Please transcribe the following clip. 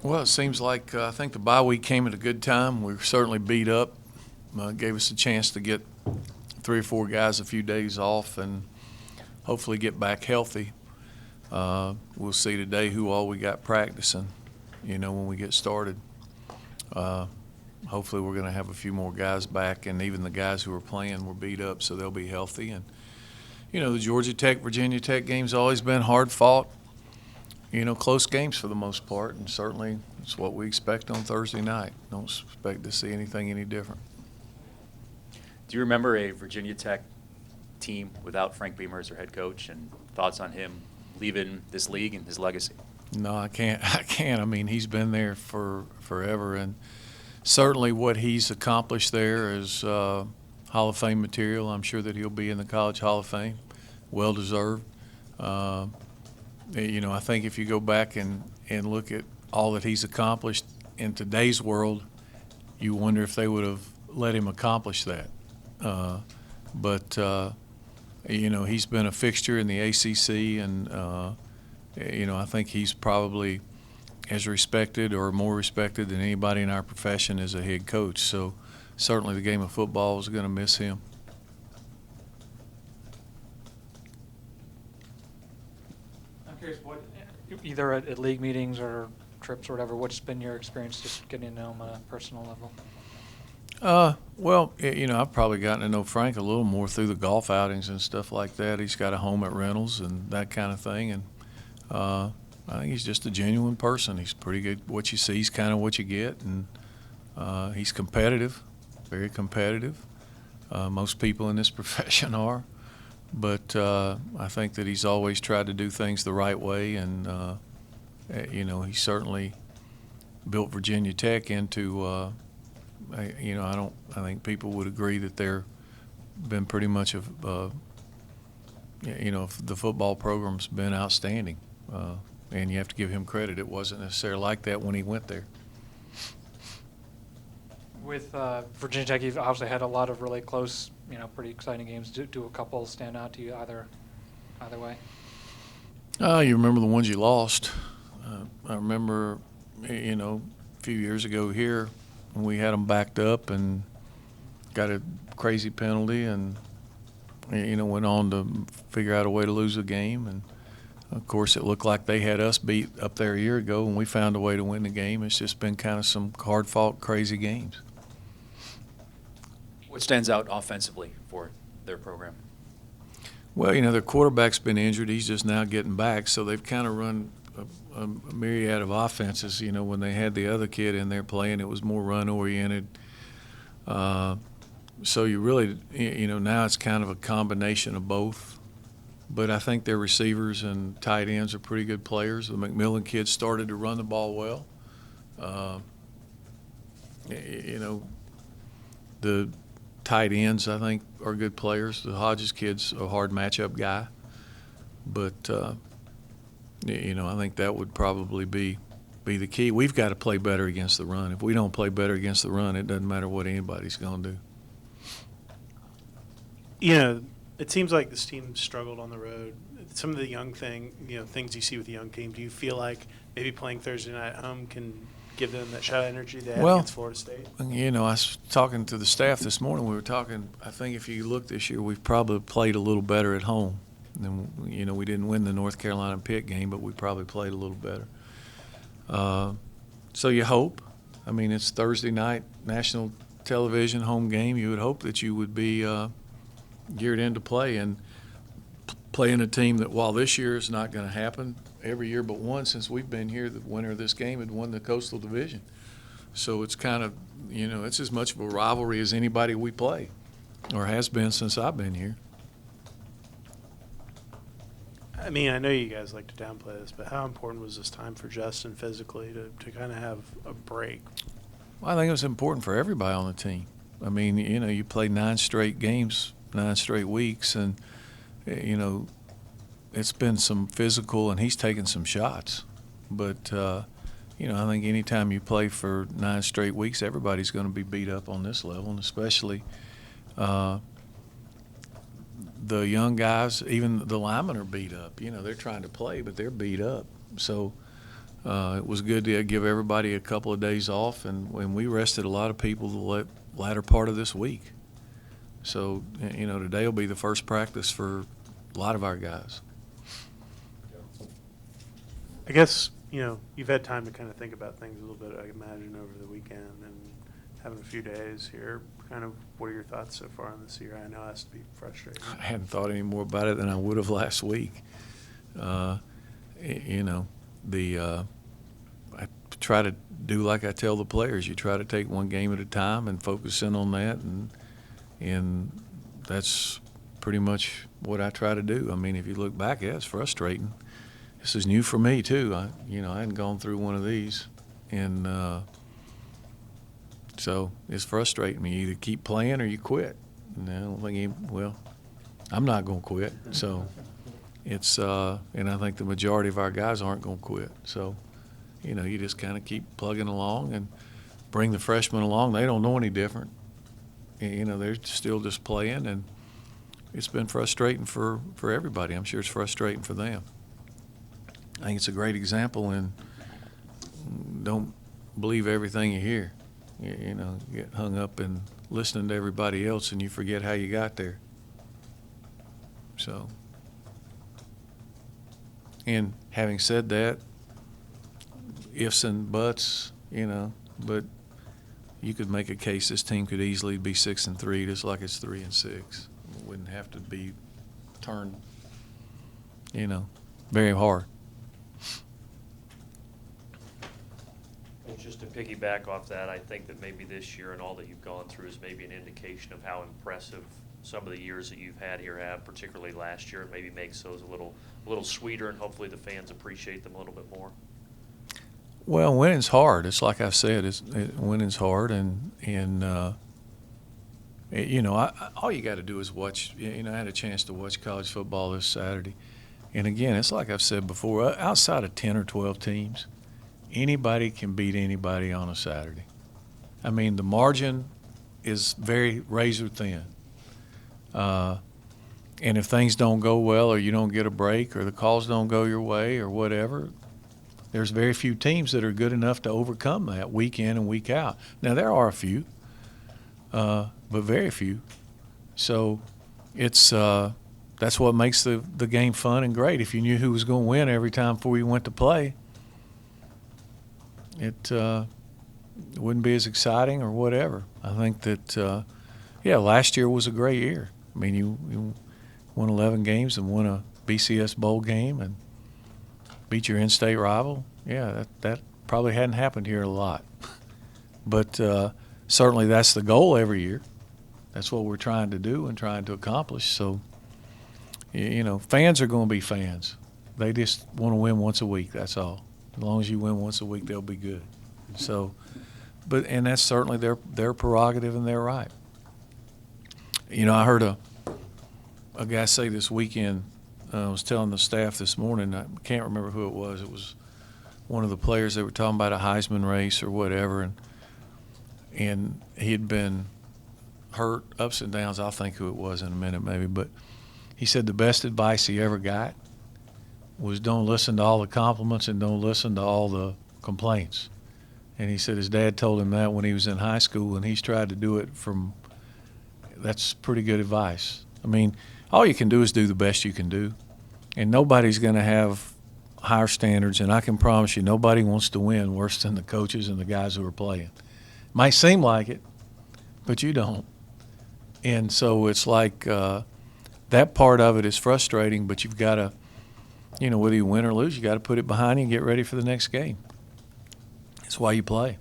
Well, it seems like I think the bye week came at a good time. We were certainly beat up. Gave us a chance to get 3 or 4 guys a few days off and hopefully get back healthy. We'll see today who all we got practicing, when we get started. Uh, Hopefully we're going to have a few more guys back, and even the guys who are playing were beat up, so they'll be healthy. And, the Georgia Tech, Virginia Tech game's always been hard fought, close games for the most part, and certainly it's what we expect on Thursday night. Don't expect to see anything any different. Do you remember a Virginia Tech team without Frank Beamer as their head coach, and thoughts on him leaving this league and his legacy? No, I can't. I mean, he's been there for forever, and certainly what he's accomplished there is Hall of Fame material. I'm sure that he'll be in the College Hall of Fame, well deserved. I think if you go back and look at all that he's accomplished in today's world, you wonder if they would have let him accomplish that. But he's been a fixture in the ACC, and I think he's probably as respected or more respected than anybody in our profession as a head coach. So certainly the game of football is going to miss him. I'm curious, what, either at league meetings or trips or whatever, what's been your experience just getting to know him on a personal level? Well, I've probably gotten to know Frank a little more through the golf outings and stuff like that. He's got a home at Reynolds and that kind of thing, and I think he's just a genuine person. He's pretty good. What you see is kind of what you get, and he's competitive, very competitive. Most people in this profession are, but I think that he's always tried to do things the right way, and he certainly built Virginia Tech into. I think people would agree that they're been pretty much of, the football program's been outstanding, and you have to give him credit. It wasn't necessarily like that when he went there. With Virginia Tech, you've obviously had a lot of really close, pretty exciting games. Do a couple stand out to you either way? You remember the ones you lost. I remember, a few years ago here, when we had them backed up and got a crazy penalty and, went on to figure out a way to lose a game. And, of course, it looked like they had us beat up there a year ago, and we found a way to win the game. It's just been kind of some hard-fought, crazy games. What stands out offensively for their program? Well, their quarterback's been injured. He's just now getting back, so they've kind of run a myriad of offenses. When they had the other kid in there playing, it was more run-oriented. So you really, now it's kind of a combination of both. But I think their receivers and tight ends are pretty good players. The McMillan kids started to run the ball well. The tight ends, I think, are good players. The Hodges kid's a hard matchup guy. But, I think that would probably be the key. We've got to play better against the run. If we don't play better against the run, it doesn't matter what anybody's going to do. It seems like this team struggled on the road. Some of the things you see with the young team, do you feel like maybe playing Thursday night at home can give them that shot of energy they had against Florida State? I was talking to the staff this morning. We were talking, I think if you look this year, we've probably played a little better at home. And, we didn't win the North Carolina Pitt game, but we probably played a little better. So you hope. I mean, it's Thursday night, national television, home game. You would hope that you would be geared into play and playing a team that, while this year is not going to happen every year but one since we've been here, the winner of this game had won the Coastal Division. So it's kind of, it's as much of a rivalry as anybody we play, or has been since I've been here. I mean, I know you guys like to downplay this, but how important was this time for Justin physically to kind of have a break? Well, I think it was important for everybody on the team. I mean, you play 9 straight games, 9 straight weeks, and, it's been some physical, and he's taken some shots. But, I think anytime you play for 9 straight weeks, everybody's going to be beat up on this level, and especially the young guys, even the linemen are beat up. They're trying to play, but they're beat up. So, It was good to give everybody a couple of days off, and we rested a lot of people the latter part of this week. So, today will be the first practice for a lot of our guys. I guess, you've had time to kind of think about things a little bit, I imagine, over the weekend and having a few days here. Kind of what are your thoughts so far on this year? I know it has to be frustrating. I hadn't thought any more about it than I would have last week. I try to do like I tell the players. You try to take one game at a time and focus in on that, and that's pretty much what I try to do. I mean, if you look back, it's frustrating. This is new for me too. I hadn't gone through one of these, and so it's frustrating me. You either keep playing or you quit. And I don't think I'm not going to quit. So it's and I think the majority of our guys aren't going to quit. So you just kind of keep plugging along and bring the freshmen along. They don't know any different. They're still just playing, and it's been frustrating for everybody. I'm sure it's frustrating for them. I think it's a great example, and don't believe everything you hear. Get hung up in listening to everybody else, and you forget how you got there. So, and having said that, ifs and buts, but you could make a case this team could easily be 6-3, just like it's 3-6. It wouldn't have to be turned, very hard. Just to piggyback off that, I think that maybe this year and all that you've gone through is maybe an indication of how impressive some of the years that you've had here have, particularly last year. It maybe makes those a little sweeter, and hopefully the fans appreciate them a little bit more. Well, winning's hard. It's like I've said, winning's hard, and all you got to do is watch. I had a chance to watch college football this Saturday, and again, it's like I've said before. Outside of 10 or 12 teams, anybody can beat anybody on a Saturday. I mean, the margin is very razor thin. And if things don't go well, or you don't get a break, or the calls don't go your way, or whatever, there's very few teams that are good enough to overcome that week in and week out. Now, there are a few, but very few. So it's that's what makes the game fun and great. If you knew who was going to win every time before you went to play, it wouldn't be as exciting or whatever. I think that, last year was a great year. I mean, you won 11 games and won a BCS bowl game and beat your in-state rival. Yeah, that probably hadn't happened here a lot. But certainly that's the goal every year. That's what we're trying to do and trying to accomplish. So, fans are going to be fans. They just want to win once a week, that's all. As long as you win once a week, they'll be good. So, and that's certainly their prerogative and their right. I heard a guy say this weekend, I was telling the staff this morning, I can't remember who it was. It was one of the players. They were talking about a Heisman race or whatever, and he had been hurt, ups and downs. I'll think who it was in a minute maybe, but he said the best advice he ever got was don't listen to all the compliments and don't listen to all the complaints. And he said his dad told him that when he was in high school, and he's tried to do it that's pretty good advice. I mean, all you can do is do the best you can do, and nobody's going to have higher standards, and I can promise you nobody wants to win worse than the coaches and the guys who are playing. Might seem like it, but you don't. And so it's like that part of it is frustrating, but you've got to, whether you win or lose, you got to put it behind you and get ready for the next game. That's why you play.